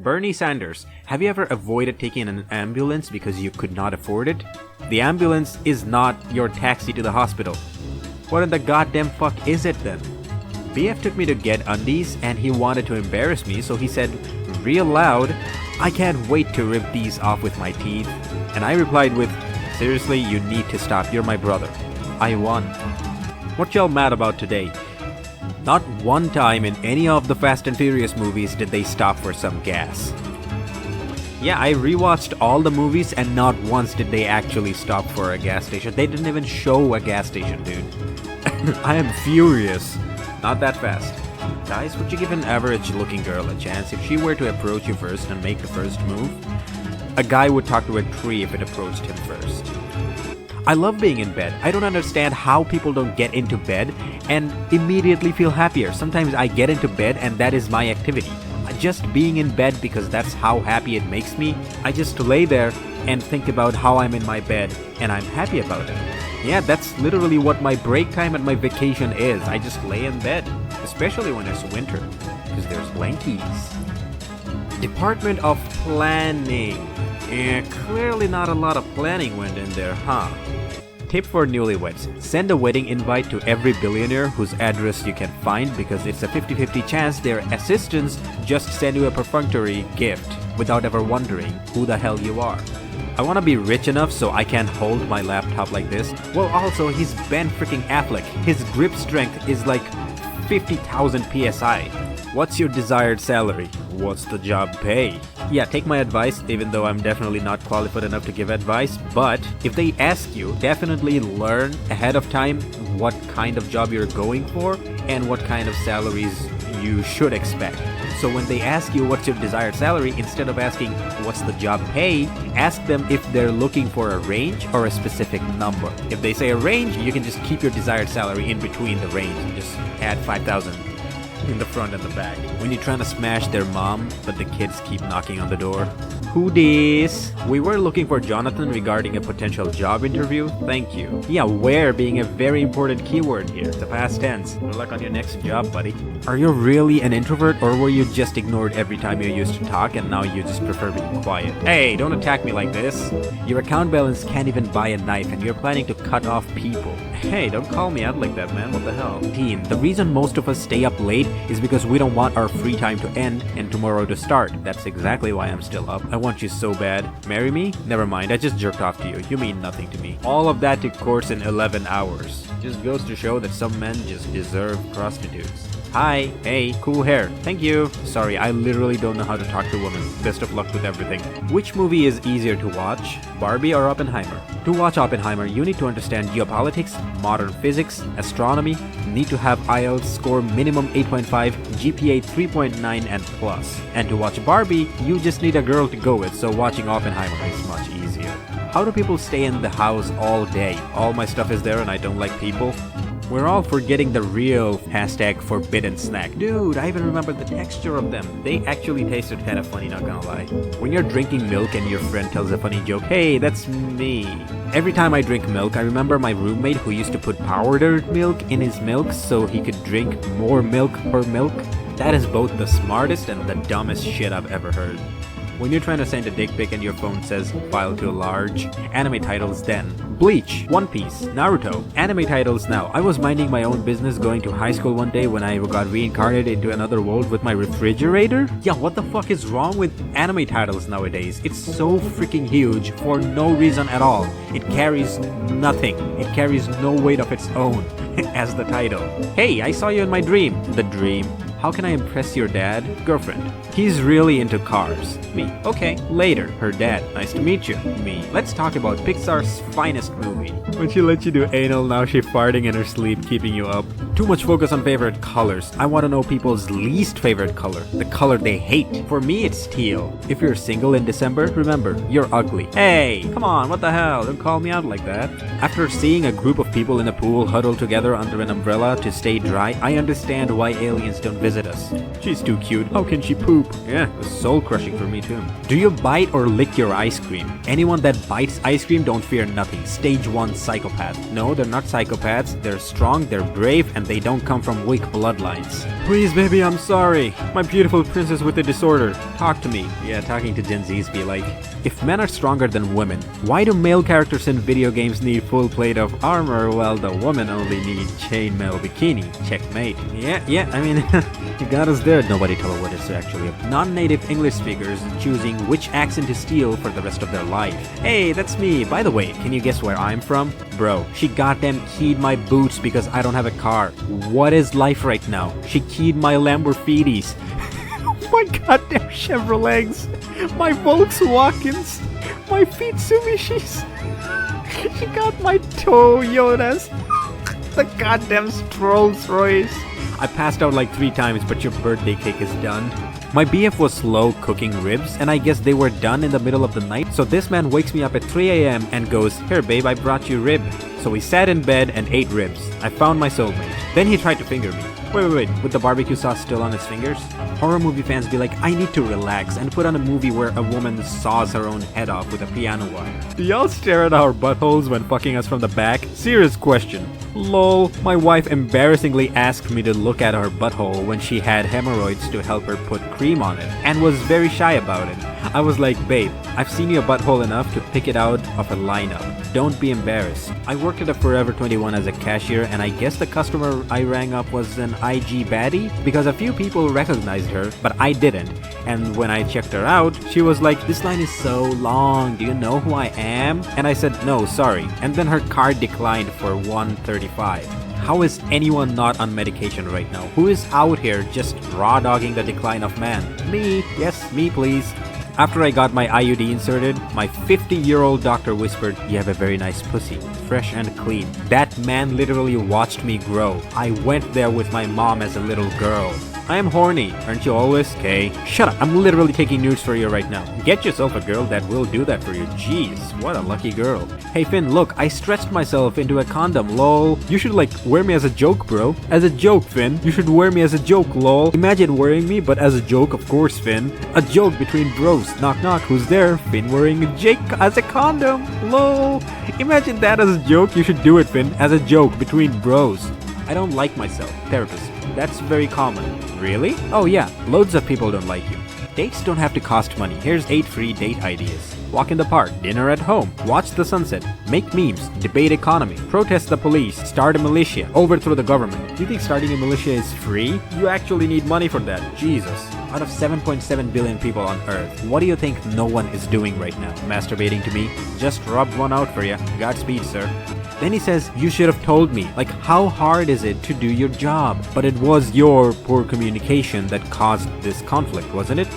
Bernie Sanders, have you ever avoided taking an ambulance because you could not afford it? The ambulance is not your taxi to the hospital. What in the goddamn fuck is it then? BF took me to get undies and he wanted to embarrass me, so he said real loud, "I can't wait to rip these off with my teeth." And I replied with, "Seriously, you need to stop, you're my brother." I won. What y'all mad about today? Not one time in any of the Fast and Furious movies did they stop for some gas. Yeah, I rewatched all the movies and not once did they actually stop for a gas station. They didn't even show a gas station, dude. I am furious. Not that fast. Guys, would you give an average looking girl a chance if she were to approach you first and make the first move? A guy would talk to a tree if it approached him first. I love being in bed. I don't understand how people don't get into bed and immediately feel happier. Sometimes I get into bed and that is my activity. Just being in bed because that's how happy it makes me. I just lay there and think about how I'm in my bed and I'm happy about it. Yeah, that's literally what my break time at my vacation is. I just lay in bed, especially when it's winter, because there's blankies. Department of Planning. Yeah, clearly not a lot of planning went in there, huh? Tip for newlyweds. Send a wedding invite to every billionaire whose address you can find because it's a 50-50 chance their assistants just send you a perfunctory gift without ever wondering who the hell you are. I want to be rich enough so I can hold my laptop like this. Well, also, he's Ben freaking Affleck. His grip strength is like 50,000 PSI. What's your desired salary? What's the job pay? Yeah, take my advice, even though I'm definitely not qualified enough to give advice, but if they ask you, definitely learn ahead of time what kind of job you're going for and what kind of salaries you should expect. So when they ask you what's your desired salary, instead of asking what's the job pay, ask them if they're looking for a range or a specific number. If they say a range, you can just keep your desired salary in between the range and just add 5,000 in the front and the back. When you're trying to smash their mom, but the kids keep knocking on the door. Who dis? We were looking for Jonathan regarding a potential job interview. Thank you. Yeah, where being a very important keyword here. The past tense. Good luck on your next job, buddy. Are you really an introvert or were you just ignored every time you used to talk and now you just prefer being quiet? Hey, don't attack me like this. Your account balance can't even buy a knife and you're planning to cut off people. Hey, don't call me out like that, man. What the hell? Teen, the reason most of us stay up late is because we don't want our free time to end and tomorrow to start. That's exactly why I'm still up. I want you so bad. Marry me? Never mind, I just jerked off to you. You mean nothing to me. All of that took course in 11 hours. Just goes to show that some men just deserve prostitutes. Hi, hey, cool hair. Thank you. Sorry, I literally don't know how to talk to women. Best of luck with everything. Which movie is easier to watch? Barbie or Oppenheimer? To watch Oppenheimer, you need to understand geopolitics, modern physics, astronomy, need to have IELTS score minimum 8.5, GPA 3.9 and plus. And to watch Barbie, you just need a girl to go with, so watching Oppenheimer is much easier. How do people stay in the house all day? All my stuff is there and I don't like people? We're all forgetting the real hashtag forbidden snack. Dude, I even remember the texture of them. They actually tasted kind of funny, not gonna lie. When you're drinking milk and your friend tells a funny joke, hey, that's me. Every time I drink milk, I remember my roommate who used to put powdered milk in his milk so he could drink more milk per milk. That is both the smartest and the dumbest shit I've ever heard. When you're trying to send a dick pic and your phone says file too large, anime titles then. Bleach, One Piece, Naruto, anime titles now. I was minding my own business going to high school one day when I got reincarnated into another world with my refrigerator. Yeah, what the fuck is wrong with anime titles nowadays? It's so freaking huge for no reason at all. It carries nothing. It carries no weight of its own as the title. Hey, I saw you in my dream. The dream. How can I impress your dad? Girlfriend. He's really into cars. Me. Okay, later. Her dad. Nice to meet you. Me. Let's talk about Pixar's finest movie. When she let you do anal, now she farting in her sleep, keeping you up. Too much focus on favorite colors. I want to know people's least favorite color. The color they hate. For me, it's teal. If you're single in December, remember, you're ugly. Hey, come on, what the hell? Don't call me out like that. After seeing a group of people in a pool huddled together under an umbrella to stay dry, I understand why aliens don't visit visit us. She's too cute. How can she poop? Yeah, it was soul crushing for me too. Do you bite or lick your ice cream? Anyone that bites ice cream, don't fear nothing. Stage 1 psychopath. No, they're not psychopaths. They're strong, they're brave, and they don't come from weak bloodlines. Please, baby, I'm sorry. My beautiful princess with a disorder. Talk to me. Yeah, talking to Gen Zs be like, if men are stronger than women, why do male characters in video games need full plate of armor while the women only need chainmail bikini? Checkmate. Yeah, I mean, you got us there. Nobody told what it's actually. Non-native English speakers choosing which accent to steal for the rest of their life. Hey, that's me. By the way, can you guess where I'm from? Bro, she goddamn keyed my boots because I don't have a car. What is life right now? She keyed my Lamborghinis. My goddamn Chevrolets, my Volkswagens, my Fitsubishis. She got my Toyotas, the goddamn Rolls Royce. I passed out like 3 times, but your birthday cake is done. My BF was slow cooking ribs, and I guess they were done in the middle of the night. So this man wakes me up at 3 a.m. and goes, "Here babe, I brought you rib." So we sat in bed and ate ribs. I found my soulmate. Then he tried to finger me. Wait, with the barbecue sauce still on his fingers? Horror movie fans be like, I need to relax and put on a movie where a woman saws her own head off with a piano wire. Do y'all stare at our buttholes when fucking us from the back? Serious question. Lol, my wife embarrassingly asked me to look at her butthole when she had hemorrhoids to help her put cream on it, and was very shy about it. I was like, babe, I've seen your butthole enough to pick it out of a lineup. Don't be embarrassed. I worked at a Forever 21 as a cashier, and I guess the customer I rang up was an IG baddie because a few people recognized her, but I didn't. And when I checked her out, she was like, "This line is so long, do you know who I am?" And I said, "No, sorry." And then her card declined for $135. How is anyone not on medication right now? Who is out here just raw dogging the decline of man? Me. Yes, me please. After I got my IUD inserted, my 50-year-old doctor whispered, "You have a very nice pussy, fresh and clean." That man literally watched me grow. I went there with my mom as a little girl. I am horny, aren't you always? Okay, shut up, I'm literally taking nudes for you right now. Get yourself a girl that will do that for you. Jeez, what a lucky girl. Hey Finn, look, I stretched myself into a condom, lol. You should like wear me as a joke, bro. As a joke, Finn. You should wear me as a joke, lol. Imagine wearing me, but as a joke, of course, Finn. A joke between bros. Knock knock, who's there? Finn wearing a Jake as a condom, lol. Imagine that as a joke. You should do it, Finn, as a joke between bros. I don't like myself. Therapist. That's very common. Really? Oh yeah, loads of people don't like you. Dates don't have to cost money. Here's 8 free date ideas. Walk in the park, dinner at home, watch the sunset, make memes, debate economy, protest the police, start a militia, overthrow the government. Do you think starting a militia is free? You actually need money for that. Jesus. Out of 7.7 billion people on Earth, what do you think no one is doing right now? Masturbating to me? Just rubbed one out for you. Godspeed, sir. Then he says, "You should have told me." Like, how hard is it to do your job? But it was your poor communication that caused this conflict, wasn't it?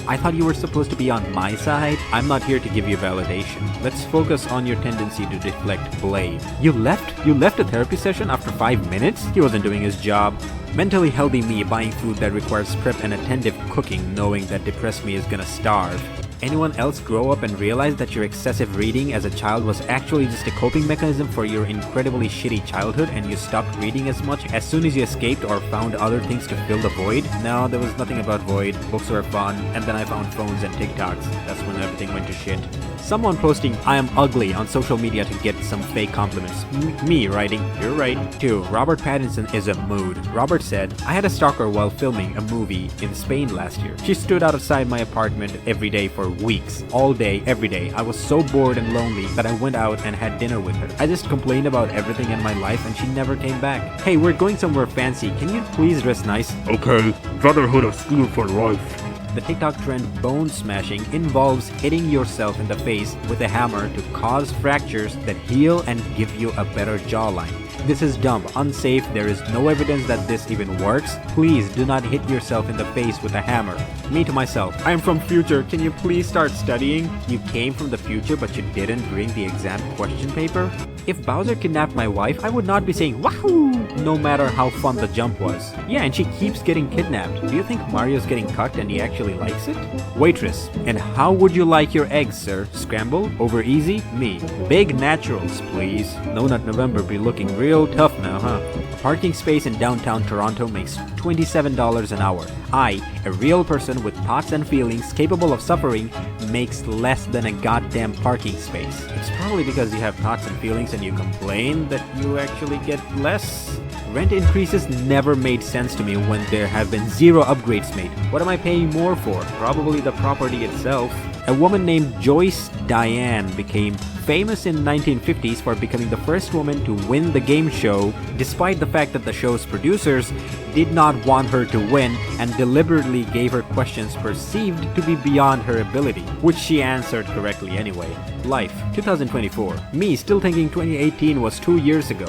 I thought you were supposed to be on my side. I'm not here to give you validation. Let's focus on your tendency to deflect blame. You left? You left a therapy session after 5 minutes? He wasn't doing his job. Mentally healthy me buying food that requires prep and attentive cooking, knowing that depressed me is gonna starve. Anyone else grow up and realize that your excessive reading as a child was actually just a coping mechanism for your incredibly shitty childhood and you stopped reading as much as soon as you escaped or found other things to fill the void? No, there was nothing about void. Books were fun, and then I found phones and TikToks. That's when everything went to shit. Someone posting "I am ugly" on social media to get some fake compliments. Me writing, "You're right." 2. Robert Pattinson is a mood. Robert said, "I had a stalker while filming a movie in Spain last year. She stood outside my apartment every day for weeks. All day, every day. I was so bored and lonely that I went out and had dinner with her. I just complained about everything in my life and she never came back. Hey, we're going somewhere fancy. Can you please dress nice?" Okay, Brotherhood of Steel for life. The TikTok trend bone smashing involves hitting yourself in the face with a hammer to cause fractures that heal and give you a better jawline. This is dumb, unsafe, there is no evidence that this even works. Please do not hit yourself in the face with a hammer. Me to myself, I am from future, can you please start studying? You came from the future but you didn't bring the exam question paper? If Bowser kidnapped my wife, I would not be saying wahoo, no matter how fun the jump was. Yeah, and she keeps getting kidnapped. Do you think Mario's getting cucked and he actually likes it? Waitress, and how would you like your eggs, sir? Scrambled? Over easy? Me. Big naturals, plees. No Nut November be looking real real tough now, huh? A parking space in downtown Toronto makes $27 an hour. I, a real person with thoughts and feelings capable of suffering, makes less than a goddamn parking space. It's probably because you have thoughts and feelings and you complain that you actually get less. Rent increases never made sense to me when there have been zero upgrades made. What am I paying more for? Probably the property itself. A woman named Joyce Diane became famous in 1950s for becoming the first woman to win the game show, despite the fact that the show's producers did not want her to win and deliberately gave her questions perceived to be beyond her ability, which she answered correctly anyway. Life, 2024. Me still thinking 2018 was 2 years ago.